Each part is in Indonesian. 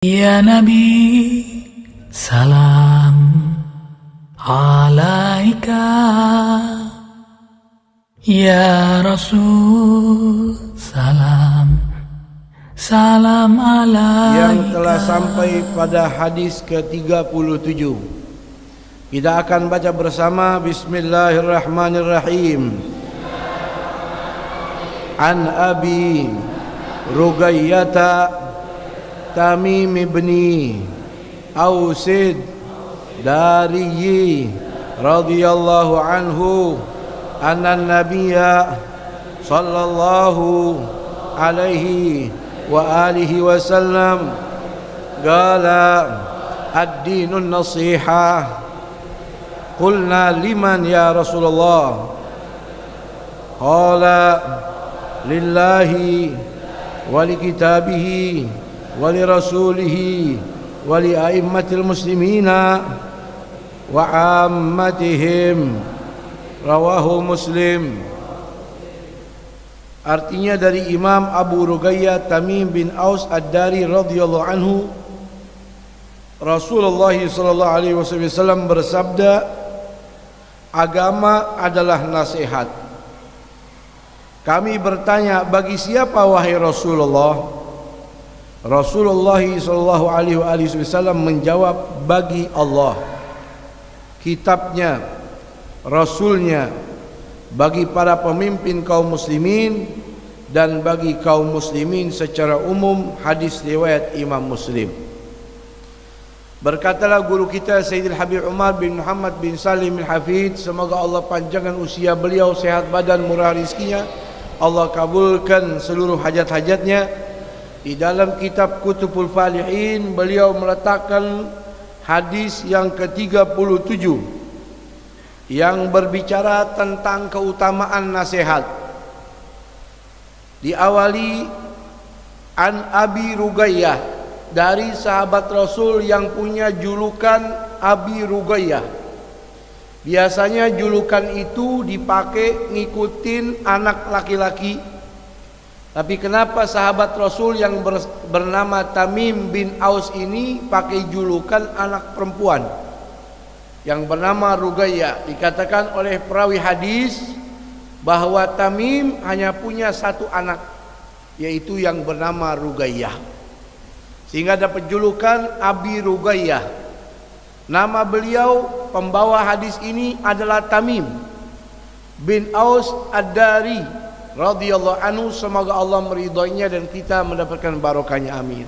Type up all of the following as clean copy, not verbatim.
Ya Nabi, salam alaika. Ya Rasul, salam alaika. Yang telah sampai pada hadis ke-37. Kita akan baca bersama. Bismillahirrahmanirrahim. An Abi Rugayyata Tamim ibni Ausid Dariyi radhiyallahu anhu anna nabiyya sallallahu alaihi wa alihi wasallam qala ad-dinun nasihah. Qulna liman ya Rasulullah? Qala lillahi wa likitabihi wa lirasulihi wa li a'immatil muslimina wa ammatihim. Rawahu Muslim. Artinya dari Imam Abu Rugayyah Tamim bin Aus Ad-Dari radhiyallahu anhu, Rasulullah sallallahu alaihi wasallam bersabda, agama adalah nasihat. Kami bertanya, bagi siapa wahai Rasulullah? Rasulullah sallallahu alaihi wasallam menjawab, bagi Allah, kitabnya, rasulnya, bagi para pemimpin kaum muslimin, dan bagi kaum muslimin secara umum. Hadis riwayat Imam Muslim. Berkatalah guru kita Sayyidil Habib Umar bin Muhammad bin Salim al-Hafidh, semoga Allah panjangkan usia beliau, sehat badan, murah rizkinya, Allah kabulkan seluruh hajat-hajatnya. Di dalam kitab Kutubul Falihin beliau meletakkan hadis yang ke-37 yang berbicara tentang keutamaan nasihat. Diawali an Abi Rugayyah, dari sahabat Rasul yang punya julukan Abi Rugayyah. Biasanya julukan itu dipakai ngikutin anak laki-laki. Tapi kenapa sahabat Rasul yang bernama Tamim bin Aus ini pakai julukan anak perempuan yang bernama Rugayyah? Dikatakan oleh perawi hadis bahwa Tamim hanya punya satu anak, yaitu yang bernama Rugayyah, sehingga dapat julukan Abi Rugayyah. Nama beliau pembawa hadis ini adalah Tamim bin Aus Ad-Dari radhiyallahu anhu, semoga Allah meridhoinya dan kita mendapatkan barokahnya, amin.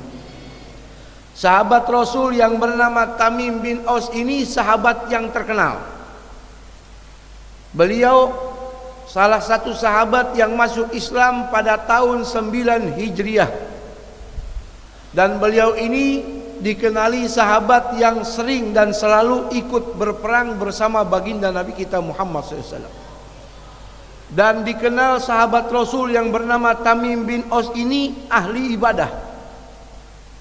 Sahabat Rasul yang bernama Tamim bin Aus ini sahabat yang terkenal. Beliau salah satu sahabat yang masuk Islam pada tahun 9 Hijriah. Dan beliau ini dikenali sahabat yang sering dan selalu ikut berperang bersama baginda Nabi kita Muhammad SAW. Dan dikenal sahabat Rasul yang bernama Tamim bin Aus ini ahli ibadah,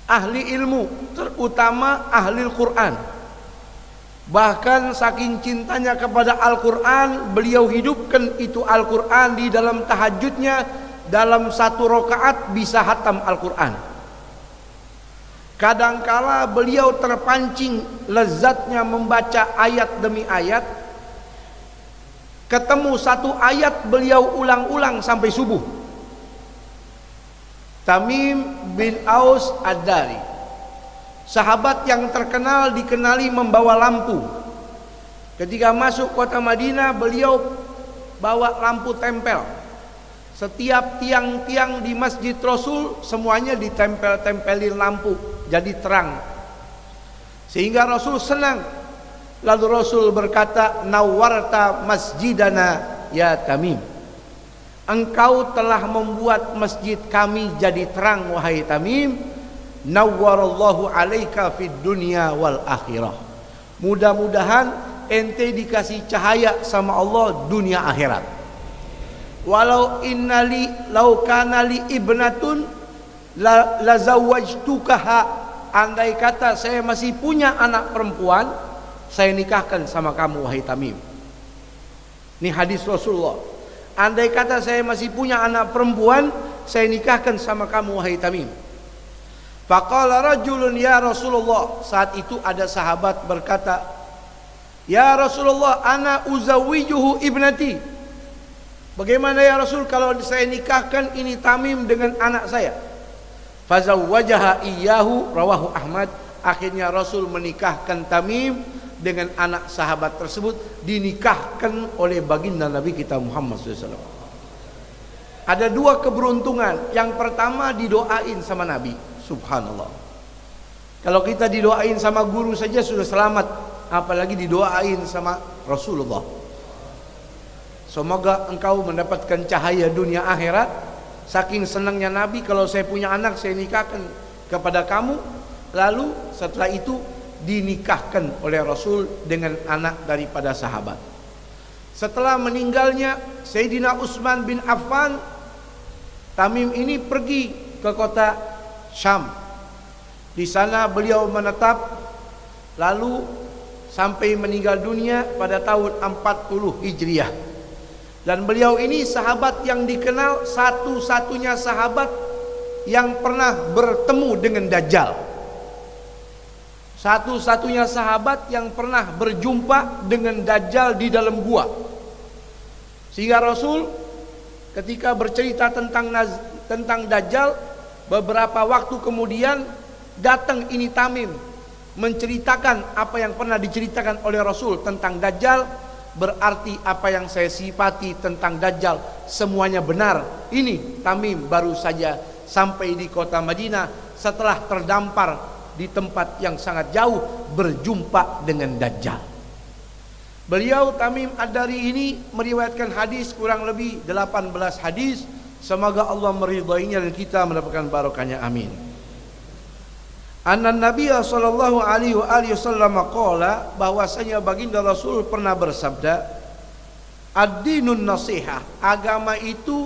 ahli ilmu, terutama ahli Al-Quran. Bahkan saking cintanya kepada Al-Quran, beliau hidupkan itu Al-Quran di dalam tahajudnya. Dalam satu rakaat bisa hatam Al-Quran. Kadangkala beliau terpancing lezatnya membaca ayat demi ayat. Ketemu satu ayat beliau ulang-ulang sampai subuh. Tamim bin Aus Ad-Dari, sahabat yang terkenal, dikenali membawa lampu. Ketika masuk kota Madinah, beliau bawa lampu tempel. Setiap tiang-tiang di Masjid Rasul semuanya ditempel-tempelin lampu, jadi terang. Sehingga Rasul senang. Lalu Rasul berkata, nawarta masjidana ya Tamim, engkau telah membuat masjid kami jadi terang wahai Tamim. Nawwarallahu alaika fid dunya wal akhirah, mudah-mudahan ente dikasih cahaya sama Allah dunia akhirat. Walau innali law kana li ibnatun la zawwajtukaha, andai kata saya masih punya anak perempuan, saya nikahkan sama kamu wahai Tamim. Ini hadis Rasulullah. Andai kata saya masih punya anak perempuan, saya nikahkan sama kamu wahai Tamim. Faqala rajulun ya Rasulullah. Saat itu ada sahabat berkata, ya Rasulullah, ana uzawwijuhu ibnati. Bagaimana ya Rasul kalau saya nikahkan ini Tamim dengan anak saya? Fazawwajaha iyyahu, rawahu Ahmad. Akhirnya Rasul menikahkan Tamim dengan anak sahabat tersebut, dinikahkan oleh baginda Nabi kita Muhammad SAW. Ada dua keberuntungan. Yang pertama didoain sama Nabi. Subhanallah. Kalau kita didoain sama guru saja sudah selamat, apalagi didoain sama Rasulullah. Semoga engkau mendapatkan cahaya dunia akhirat. Saking senangnya Nabi, kalau saya punya anak saya nikahkan kepada kamu. Lalu setelah itu dinikahkan oleh Rasul dengan anak daripada sahabat. Setelah meninggalnya Sayyidina Utsman bin Affan, Tamim ini pergi ke kota Syam. Di sana beliau menetap, lalu sampai meninggal dunia pada tahun 40 Hijriah. Dan beliau ini sahabat yang dikenal satu-satunya sahabat yang pernah bertemu dengan Dajjal. Satu-satunya sahabat yang pernah berjumpa dengan Dajjal di dalam gua. Sehingga Rasul ketika bercerita tentang Dajjal, beberapa waktu kemudian datang ini Tamim menceritakan apa yang pernah diceritakan oleh Rasul tentang Dajjal. Berarti apa yang saya sifati tentang Dajjal semuanya benar. Ini Tamim baru saja sampai di kota Madinah setelah terdampar di tempat yang sangat jauh berjumpa dengan Dajjal. Beliau Tamim Ad-Dari ini meriwayatkan hadis kurang lebih 18 hadis. Semoga Allah meridainya dan kita mendapatkan barokahnya, amin. Anna Nabiya sallallahu alaihi wasallam qala, bahwasanya baginda Rasul pernah bersabda, ad-dinun nasihah, agama itu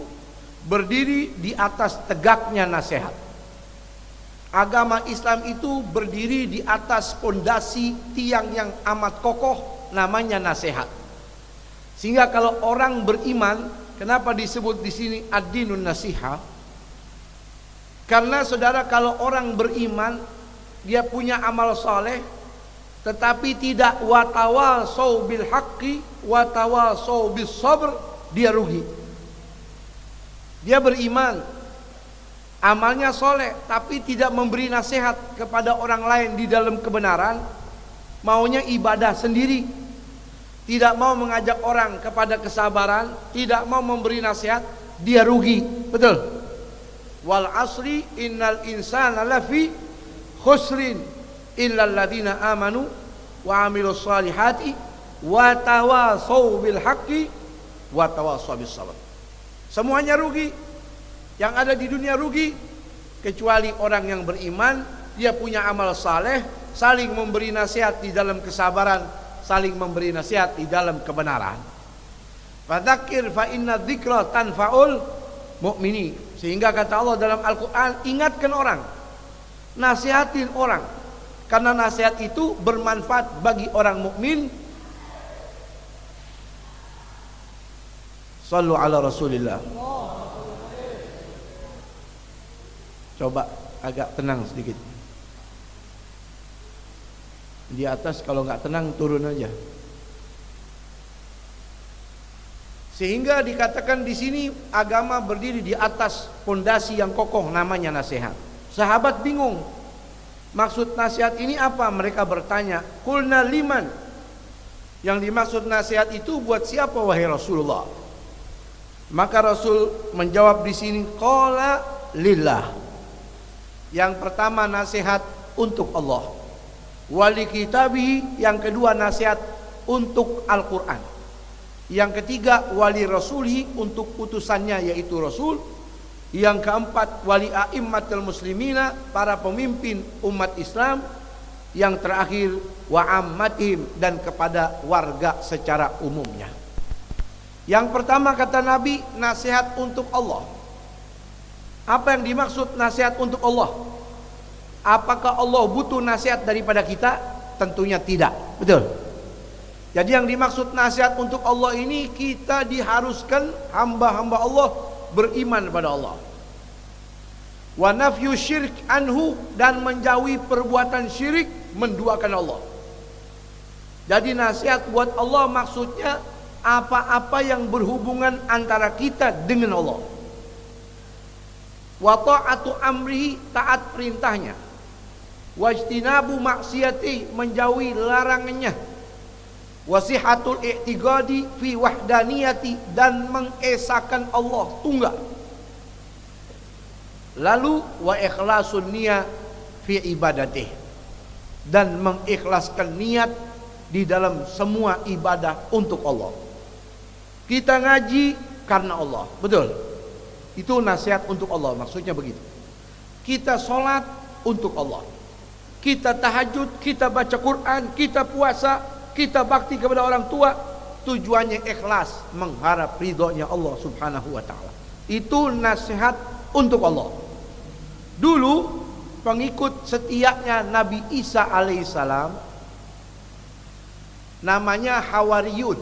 berdiri di atas tegaknya nasihat. Agama Islam itu berdiri di atas pondasi tiang yang amat kokoh, namanya nasihat. Sehingga kalau orang beriman, kenapa disebut di sini ad-dinun nasihah? Karena saudara, kalau orang beriman dia punya amal soleh, tetapi tidak watawasau bil haqqi watawasau bis sabr, dia rugi. Dia beriman, amalnya soleh, tapi tidak memberi nasihat kepada orang lain di dalam kebenaran, maunya ibadah sendiri, tidak mau mengajak orang kepada kesabaran, tidak mau memberi nasihat, dia rugi. Betul. Wal asri innal insana lafi khusrin illal ladzina amanu wa amilus solihati wa tawasau bil haqqi wa tawasau bis sabr. Semuanya rugi. Yang ada di dunia rugi kecuali orang yang beriman, dia punya amal saleh, saling memberi nasihat di dalam kesabaran, saling memberi nasihat di dalam kebenaran. Fadzakir fa inna dzikra tanfaul mu'minin. Sehingga kata Allah dalam Al-Qur'an, ingatkan orang, nasihatin orang, karena nasihat itu bermanfaat bagi orang mukmin. Sallu ala Rasulillah. Coba agak tenang sedikit. Di atas kalau nggak tenang turun aja. Sehingga dikatakan di sini agama berdiri di atas pondasi yang kokoh, namanya nasihat. Sahabat bingung, maksud nasihat ini apa? Mereka bertanya, qulna liman, yang dimaksud nasihat itu buat siapa wahai Rasulullah? Maka Rasul menjawab di sini, qala lillah. Yang pertama nasihat untuk Allah, wali kitabihi, yang kedua nasihat untuk Al-Quran, yang ketiga wali rasulihi, untuk utusannya yaitu Rasul, yang keempat wali a'immatul muslimina, para pemimpin umat Islam, yang terakhir wa ammatihim, dan kepada warga secara umumnya. Yang pertama kata Nabi, nasihat untuk Allah. Apa yang dimaksud nasihat untuk Allah? Apakah Allah butuh nasihat daripada kita? Tentunya tidak. Betul. Jadi yang dimaksud nasihat untuk Allah ini, kita diharuskan hamba-hamba Allah beriman kepada Allah. wa nafyu syirk anhu, dan menjauhi perbuatan syirik, menduakan Allah. Jadi nasihat buat Allah maksudnya apa-apa yang berhubungan antara kita dengan Allah. Wa ta'atu amrihi, taat perintahnya. Wajtinabu maksiati, menjauhi larangannya. Wasihatul i'tiqadi fi wahdaniyati, dan mengesahkan Allah tunggal. Lalu wa ikhlasun niyah fi ibadatih, dan mengikhlaskan niat di dalam semua ibadah untuk Allah. Kita ngaji karena Allah, betul? Itu nasihat untuk Allah, maksudnya begitu. Kita sholat untuk Allah, kita tahajud, kita baca Quran, kita puasa, kita bakti kepada orang tua, tujuannya ikhlas, mengharap ridhonya Allah subhanahu wa ta'ala. Itu nasihat untuk Allah. Dulu pengikut setianya Nabi Isa alaihissalam namanya Hawariyun.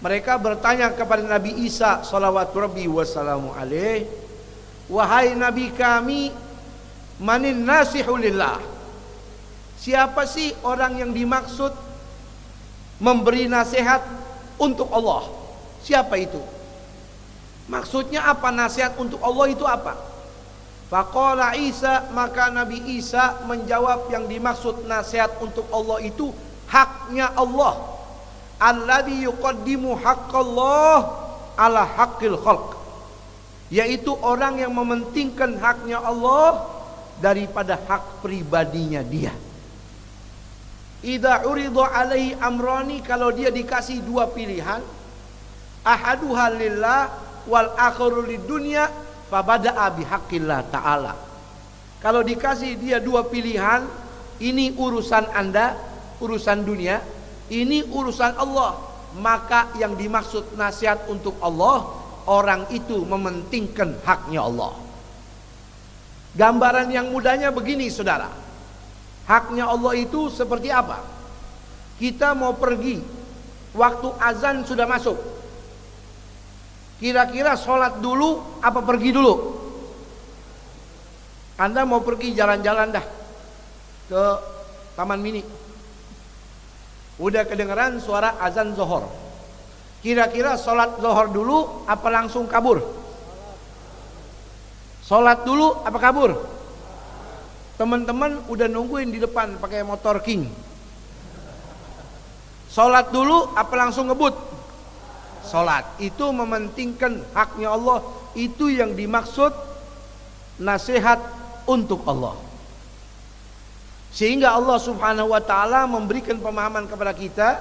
Mereka bertanya kepada Nabi Isa salawatu rabbi wassalamu alaih, wahai Nabi kami, manin nasihu lillah, siapa sih orang yang dimaksud memberi nasihat untuk Allah? Siapa itu? Maksudnya apa nasihat untuk Allah itu apa? Faqala Isa, maka Nabi Isa menjawab, yang dimaksud nasihat untuk Allah itu haknya Allah. Alladzi yuqaddimu haqqallah ala haqqil khalq, yaitu orang yang mementingkan haknya Allah daripada hak pribadinya dia. Idza urida alaihi amrani, kalau dia dikasih dua pilihan, ahaduha lillah wal akharu lidunya, fabada'a bihaqqillah ta'ala. Kalau dikasih dia dua pilihan, ini urusan Anda, urusan dunia, ini urusan Allah, maka yang dimaksud nasihat untuk Allah, orang itu mementingkan haknya Allah. Gambaran yang mudahnya begini saudara, haknya Allah itu seperti apa? Kita mau pergi, waktu azan sudah masuk, kira-kira sholat dulu apa pergi dulu? Anda mau pergi jalan-jalan dah ke Taman Mini, udah kedengeran suara azan zuhur, kira-kira sholat zuhur dulu apa langsung kabur? Sholat dulu apa kabur? Teman-teman udah nungguin di depan pakai motor King, sholat dulu apa langsung ngebut? Salat. Itu mementingkan haknya Allah. Itu yang dimaksud nasihat untuk Allah. Sehingga Allah subhanahu wa ta'ala memberikan pemahaman kepada kita,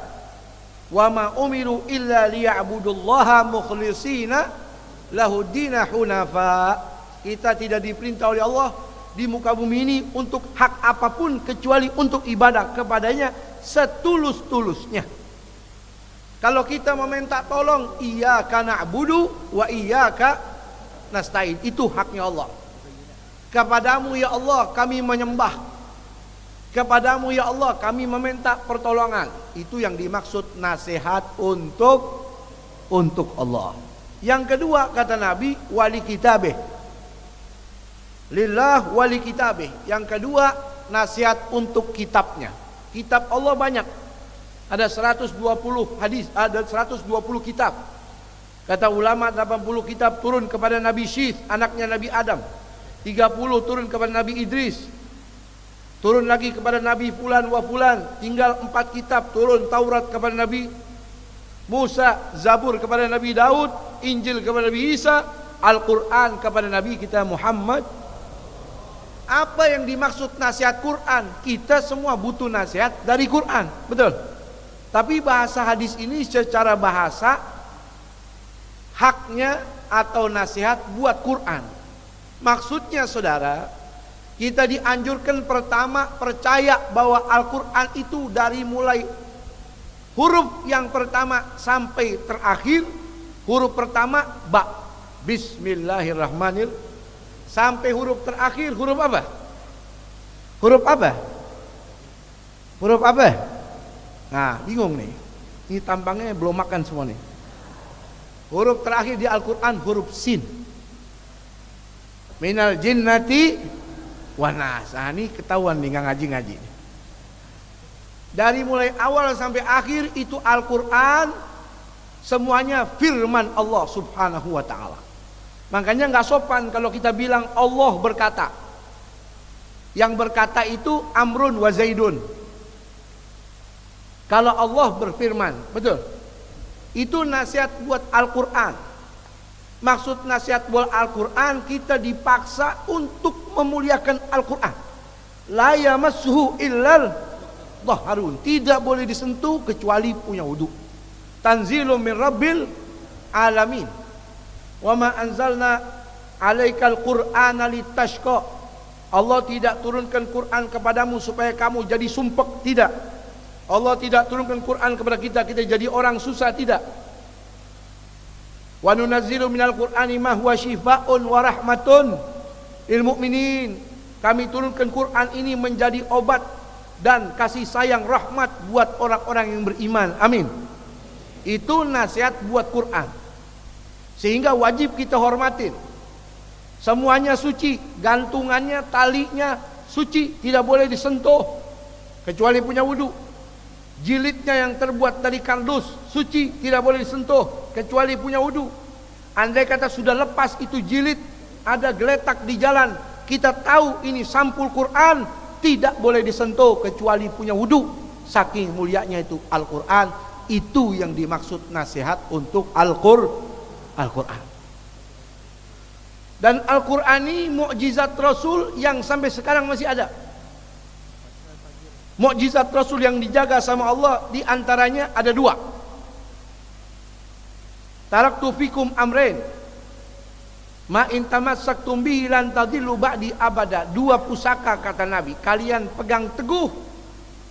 wa ma umiru illa liya'budullaha mukhlishina lahuddina hunafa. Kita tidak diperintah oleh Allah di muka bumi ini untuk hak apapun kecuali untuk ibadah kepadanya setulus-tulusnya. Kalau kita meminta tolong, iyyaka na'budu wa iyyaka nasta'in, itu haknya Allah. Kepadamu ya Allah kami menyembah, kepadamu ya Allah kami meminta pertolongan. Itu yang dimaksud nasihat untuk Allah. Yang kedua kata Nabi, wali kitabih, lillah wali kitabih. Yang kedua nasihat untuk kitabnya. Kitab Allah banyak, ada 120 hadis, ada 120 kitab. Kata ulama 80 kitab turun kepada Nabi Syith, anaknya Nabi Adam. 30 turun kepada Nabi Idris. Turun lagi kepada Nabi Fulan wa Fulan. Tinggal 4 kitab turun, Taurat kepada Nabi Musa, Zabur kepada Nabi Daud, Injil kepada Nabi Isa, Al-Quran kepada Nabi kita Muhammad. Apa yang dimaksud nasihat Quran? Kita semua butuh nasihat dari Quran, betul? Tapi bahasa hadis ini secara bahasa haknya atau nasihat buat Quran. Maksudnya saudara, kita dianjurkan pertama percaya bahwa Al-Quran itu dari mulai huruf yang pertama sampai terakhir. Huruf pertama ba, Bismillahirrahmanirrahim, sampai huruf terakhir huruf apa? Huruf apa? Huruf apa? Nah, bingung nih. Ini tampangnya belum makan semua nih. Huruf terakhir di Al-Quran huruf sin. minal jinnati wan nas. Nah, ini ketahuan nih nggak ngaji-ngaji. Dari mulai awal sampai akhir itu Al-Quran, semuanya firman Allah subhanahu wa ta'ala. Makanya nggak sopan kalau kita bilang Allah berkata. Yang berkata itu Amrun wa Zaidun. Kalau Allah berfirman, betul. Itu nasihat buat Al-Quran. Maksud nasihat buat Al-Quran, kita dipaksa untuk memuliakan Al-Quran. La yamassuhu illal mutahharun. Tidak boleh disentuh kecuali punya wudu. Tanzilun min rabbil alamin. Wa ma anzalna alaikal qur'ana litashqa. Allah tidak turunkan Quran kepadamu supaya kamu jadi sumpek, tidak. Allah tidak turunkan Quran kepada kita jadi orang susah, tidak. Wa nunazzilu minal qur'ani ma huwa syifaa'un wa rahmatun lil mu'minin. Kami turunkan Quran ini menjadi obat dan kasih sayang rahmat buat orang-orang yang beriman. Amin. Itu nasihat buat Quran. Sehingga wajib kita hormatin. Semuanya suci, gantungannya, talinya suci, tidak boleh disentuh kecuali punya wudu. Jilidnya yang terbuat dari kardus suci, tidak boleh disentuh kecuali punya wudu. Andai kata sudah lepas itu jilid, ada geletak di jalan, kita tahu ini sampul Quran, tidak boleh disentuh kecuali punya wudu. Saking mulianya itu Al-Quran. Itu yang dimaksud nasihat untuk Al-Quran. Dan Al-Quran ini mukjizat Rasul yang sampai sekarang masih ada. Mukjizat Rasul yang dijaga sama Allah, di antaranya ada dua. Taraktu fikum amrain ma in tamassaktum bihi lan tadillu ba'di abada. Dua pusaka kata Nabi, kalian pegang teguh,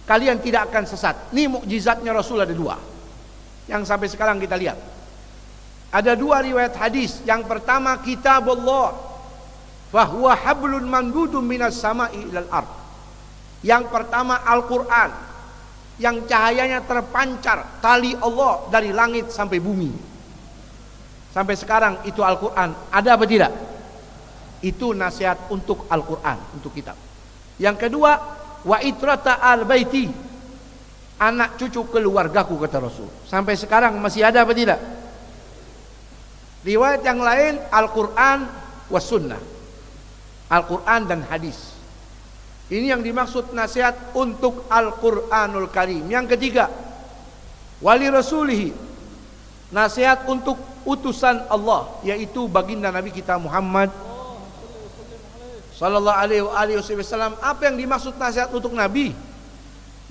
kalian tidak akan sesat. Ini mukjizatnya Rasul ada dua, yang sampai sekarang kita lihat. Ada dua riwayat hadis. Yang pertama kitabullah, fahuwa hablun mamdudun minas sama'i ilal ard. Yang pertama Al-Quran, yang cahayanya terpancar, tali Allah dari langit sampai bumi. Sampai sekarang itu Al-Quran. Ada apa tidak? Itu nasihat untuk Al-Quran, untuk kita. Yang kedua, wa itrata al-baiti, anak cucu keluargaku kata Rasul. Sampai sekarang masih ada apa tidak? Riwayat yang lain Al-Quran was sunnah, Al-Quran dan hadis. Ini yang dimaksud nasihat untuk Al-Quranul Karim. Yang ketiga, wali rasulihi, nasihat untuk utusan Allah, yaitu baginda Nabi kita Muhammad sallallahu alaihi wasallam. Apa yang dimaksud nasihat untuk Nabi?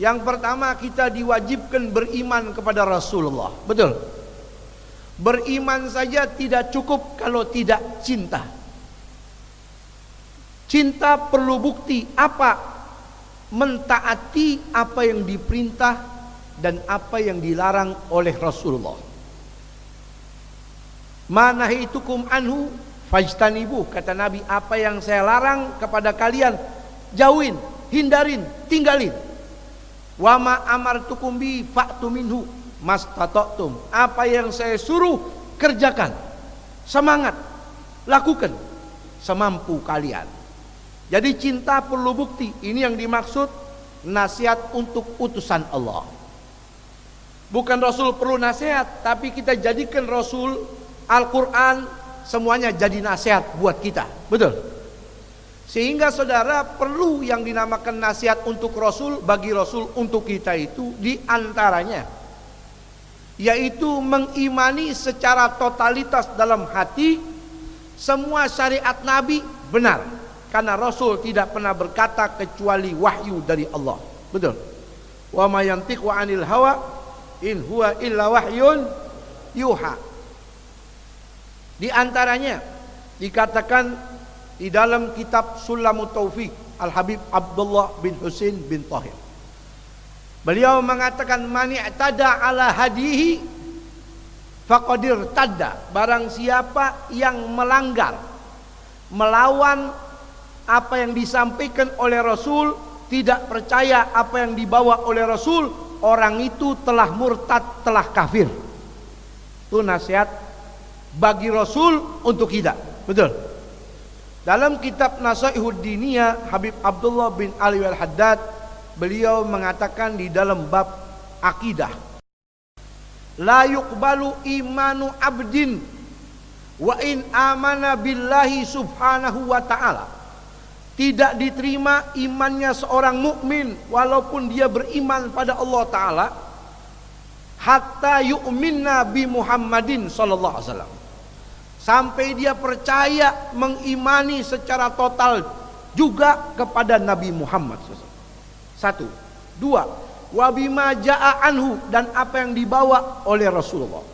Yang pertama, kita diwajibkan beriman kepada Rasulullah. Betul. Beriman saja tidak cukup kalau tidak cinta. Cinta perlu bukti. Apa? Mentaati apa yang diperintah dan apa yang dilarang oleh Rasulullah. Ma nahitukum anhu fajtanibu, kata Nabi, apa yang saya larang kepada kalian jauhin, hindarin, tinggalin. Wa ma amartukum bi fa'tu minhu mastata'tum, apa yang saya suruh kerjakan, semangat, lakukan semampu kalian. Jadi cinta perlu bukti. Ini yang dimaksud nasihat untuk utusan Allah. Bukan Rasul perlu nasihat, tapi kita jadikan Rasul, Al-Quran, semuanya jadi nasihat buat kita. Betul. Sehingga saudara, perlu yang dinamakan nasihat untuk Rasul, bagi Rasul untuk kita itu diantaranya yaitu mengimani secara totalitas dalam hati semua syariat Nabi benar, karena Rasul tidak pernah berkata kecuali wahyu dari Allah. Betul. Wa ma yantiqu 'anil hawa in huwa illa wahyun yuha. Di antaranya dikatakan di dalam kitab Sulamut Taufik Al-Habib Abdullah bin Husain bin Tahir. Beliau mengatakan man i'tada ala hadihi faqadir tadda, barang siapa yang melanggar, melawan apa yang disampaikan oleh Rasul, tidak percaya apa yang dibawa oleh Rasul, orang itu telah murtad, telah kafir. Itu nasihat bagi Rasul untuk kita. Betul. Dalam kitab Nasaihud Diniyah Habib Abdullah bin Ali Al-Haddad, beliau mengatakan di dalam bab akidah, la yuqbalu imanu abdin wa in amana billahi subhanahu wa ta'ala. Tidak diterima imannya seorang mukmin walaupun dia beriman pada Allah Ta'ala, hatta yu'minna bi Muhammadin sallallahu alaihi wasallam, sampai dia percaya mengimani secara total juga kepada Nabi Muhammad SAW. Satu. Dua, wabima ja'a anhu, dan apa yang dibawa oleh Rasulullah.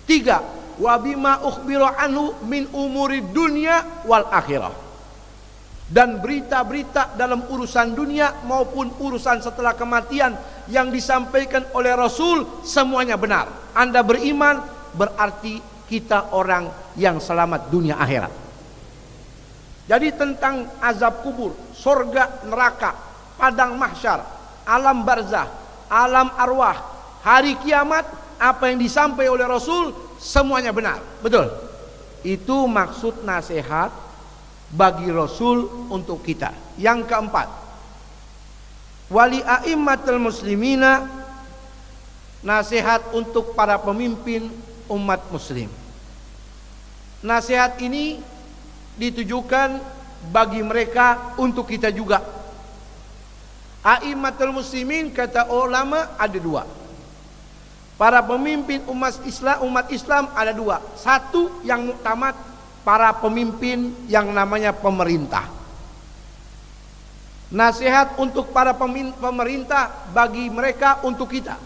Tiga, wabima ukhbira anhu min umuri dunia wal akhirah, dan berita-berita dalam urusan dunia maupun urusan setelah kematian yang disampaikan oleh Rasul semuanya benar. Anda beriman berarti kita orang yang selamat dunia akhirat. Jadi tentang azab kubur, surga, neraka, padang mahsyar, alam barzah, alam arwah, hari kiamat, apa yang disampaikan oleh Rasul semuanya benar. Betul. Itu maksud nasihat bagi Rasul untuk kita. Yang keempat, wali a'immatul muslimina, nasihat untuk para pemimpin umat muslim. Nasihat ini ditujukan bagi mereka untuk kita juga. A'immatul muslimin, kata ulama, ada dua. Para pemimpin umat Islam ada dua. Satu yang muktamad, para pemimpin yang namanya pemerintah. Nasihat untuk para pemerintah bagi mereka untuk kita.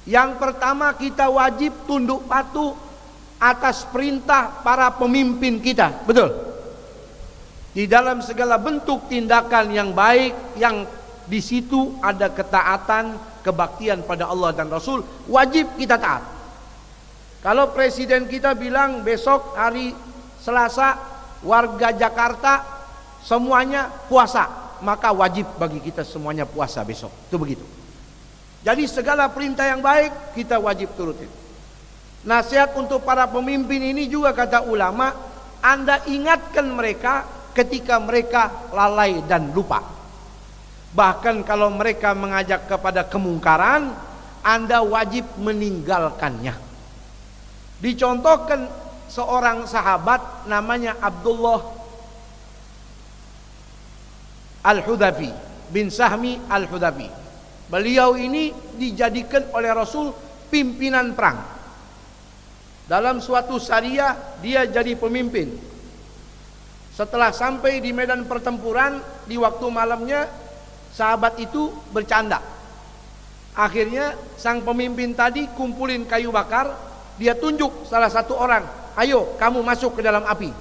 Yang pertama, kita wajib tunduk patuh atas perintah para pemimpin kita. Betul. Di dalam segala bentuk tindakan yang baik, yang di situ ada ketaatan, kebaktian pada Allah dan Rasul, wajib kita taat. Kalau presiden kita bilang besok hari Selasa warga Jakarta semuanya puasa, maka wajib bagi kita semuanya puasa besok. Itu begitu. Jadi segala perintah yang baik kita wajib turutin. Nasihat untuk para pemimpin ini juga, kata ulama, Anda ingatkan mereka ketika mereka lalai dan lupa. Bahkan kalau mereka mengajak kepada kemungkaran, Anda wajib meninggalkannya. Dicontohkan seorang sahabat namanya Abdullah Al-Hudzafi bin Sahmi Al-Hudzafi. Beliau ini dijadikan oleh Rasul pimpinan perang. Dalam suatu syariah dia jadi pemimpin. Setelah sampai di medan pertempuran, di waktu malamnya sahabat itu bercanda. Akhirnya sang pemimpin tadi kumpulin kayu bakar, dia tunjuk salah satu orang, ayo kamu masuk ke dalam api.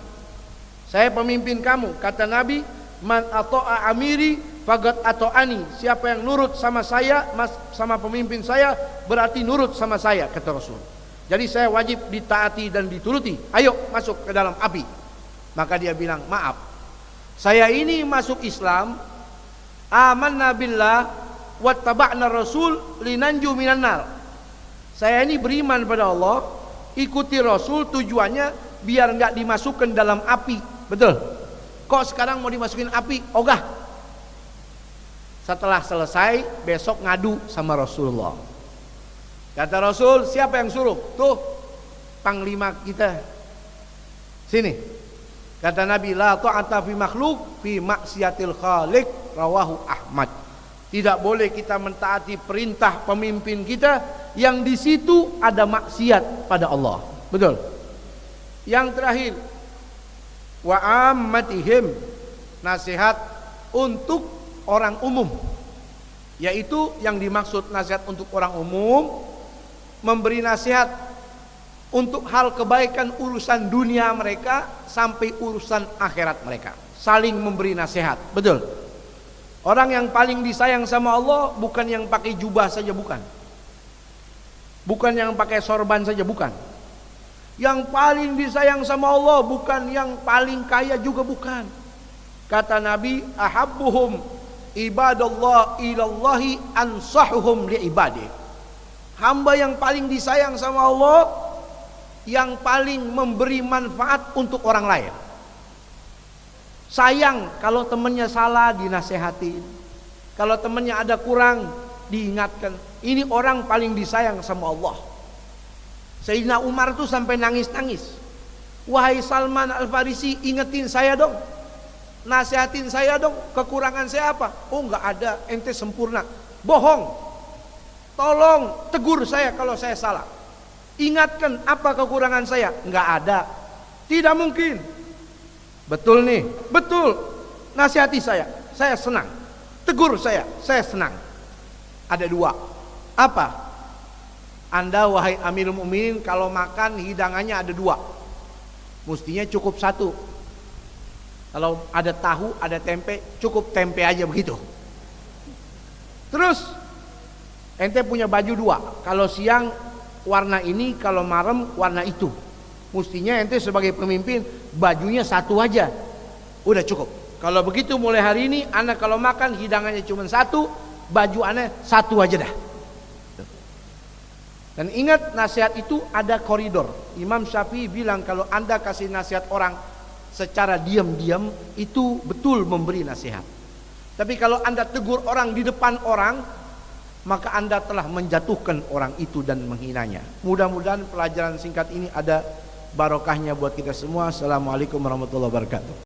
Saya pemimpin kamu, kata Nabi, man ata'a amiri faqad ata'ani. Siapa yang nurut sama saya, sama pemimpin saya, berarti nurut sama saya, kata Rasul. Jadi saya wajib ditaati dan dituruti. Ayo masuk ke dalam api. Maka dia bilang, maaf, saya ini masuk Islam, amanna billah wattaba'na rasul linanju minan nar. Saya ini beriman pada Allah, ikuti Rasul, tujuannya biar enggak dimasukkan dalam api. Betul. Kok sekarang mau dimasukin api? Ogah. Setelah selesai, besok ngadu sama Rasulullah. Kata Rasul, siapa yang suruh? Tuh, panglima kita. Sini. Kata Nabi, la ta'ata fi makhluk fi maksiatil khaliq, rawahu Ahmad. Tidak boleh kita mentaati perintah pemimpin kita yang di situ ada maksiat pada Allah. Betul. Yang terakhir, wa ammatihim, nasihat untuk orang umum. Yaitu yang dimaksud nasihat untuk orang umum, memberi nasihat untuk hal kebaikan urusan dunia mereka sampai urusan akhirat mereka. Saling memberi nasihat. Betul. Orang yang paling disayang sama Allah bukan yang pakai jubah saja, bukan. Bukan yang pakai sorban saja, bukan. Yang paling disayang sama Allah bukan yang paling kaya juga, bukan. Kata Nabi, ahabbuhum ibadallah ilallahi ansahuhum liibadih. Hamba yang paling disayang sama Allah, yang paling memberi manfaat untuk orang lain. Sayang kalau temannya salah dinasehatin. Kalau temannya ada kurang diingatkan. Ini orang paling disayang sama Allah. Sayyidina Umar tuh sampai nangis-nangis. Wahai Salman Al-Farisi, ingetin saya dong. Nasihatin saya dong, kekurangan saya apa? Oh enggak ada, ente sempurna. Bohong. Tolong tegur saya kalau saya salah. Ingatkan apa kekurangan saya? Enggak ada. Tidak mungkin. Betul nih, betul. Nasihati saya senang. Tegur saya senang. Ada dua. Apa? Anda wahai Amirul Mukminin kalau makan hidangannya ada dua. Mestinya cukup satu. Kalau ada tahu, ada tempe, cukup tempe aja begitu. Terus ente punya baju dua. Kalau siang warna ini, kalau malam warna itu. Mestinya ente sebagai pemimpin bajunya satu aja. Udah cukup. Kalau begitu mulai hari ini anak kalau makan hidangannya cuma satu, baju anak satu aja dah. Dan ingat nasihat itu ada koridor. Imam Syafi'i bilang kalau Anda kasih nasihat orang secara diam-diam itu betul memberi nasihat. Tapi kalau Anda tegur orang di depan orang, maka Anda telah menjatuhkan orang itu dan menghinanya. Mudah-mudahan pelajaran singkat ini ada barokahnya buat kita semua. Assalamualaikum warahmatullahi wabarakatuh.